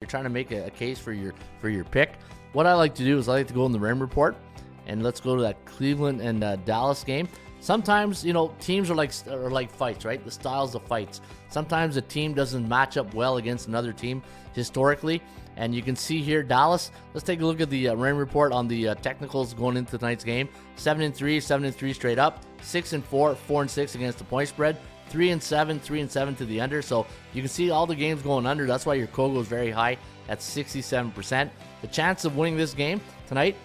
you're trying to make a case for your pick, what I like to do is I like to go in the Rim Report, and let's go to that Cleveland and Dallas game. Sometimes, teams are like fights, right? The styles of fights. Sometimes a team doesn't match up well against another team historically. And you can see here, Dallas, let's take a look at the Rim Report on the technicals going into tonight's game. 7-3, 7-3 straight up. 6-4, 4-6 against the point spread. 3-7, 3-7 to the under. So you can see all the games going under. That's why your Kogo is very high at 67%. The chance of winning this game tonight,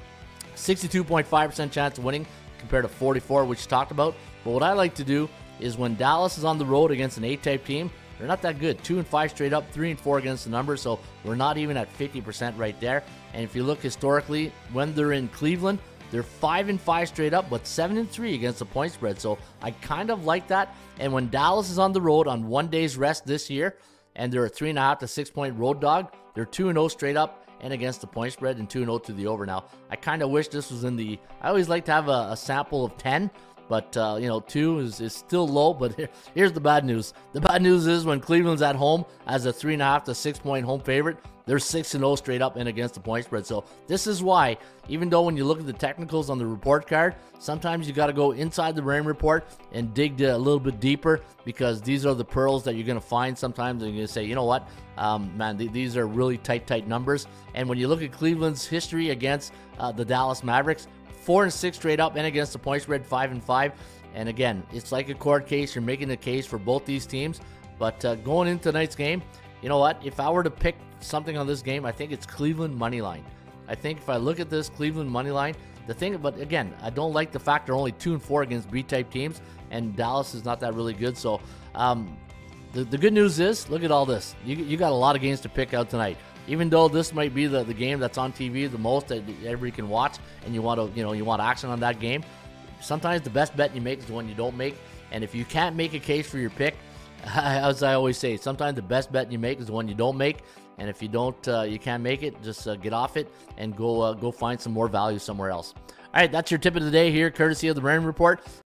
62.5% chance of winning compared to 44, which we talked about. But what I like to do is when Dallas is on the road against an A-type team, they're not that good. 2-5 straight up, 3-4 against the number, so we're not even at 50% right there. And if you look historically, when they're in Cleveland, they're 5-5 straight up, but 7-3 against the point spread. So I kind of like that. And when Dallas is on the road on 1 day's rest this year, and they're a 3.5 to 6 point road dog, they're 2-0 straight up and against the point spread, and 2-0 to the over. Now, I kind of wish this was in the, I always like to have a sample of 10, but 2 is still low. But here's the bad news. The bad news is when Cleveland's at home as a 3.5 to 6 point home favorite, they're 6-0 straight up and against the point spread. So this is why, even though when you look at the technicals on the report card, sometimes you got to go inside the Rim Report and dig a little bit deeper, because these are the pearls that you're going to find sometimes. And you're going to say, you know what, man, these are really tight numbers. And when you look at Cleveland's history against the Dallas Mavericks, 4-6 straight up and against the point spread, 5-5. And again, it's like a court case. You're making a case for both these teams. But going into tonight's game, you know what? If I were to pick something on this game, I think it's Cleveland money line. I think if I look at this Cleveland money line, but again, I don't like the fact they're only 2-4 against B-type teams, and Dallas is not that really good. So the good news is, look at all this. You got a lot of games to pick out tonight. Even though this might be the game that's on TV the most that everybody can watch, and you want action on that game, sometimes the best bet you make is the one you don't make. And if you can't make a case for your pick, as I always say, sometimes the best bet you make is the one you don't make. And if you can't make it, just get off it and go find some more value somewhere else. All right, that's your tip of the day here, courtesy of the Rim Report.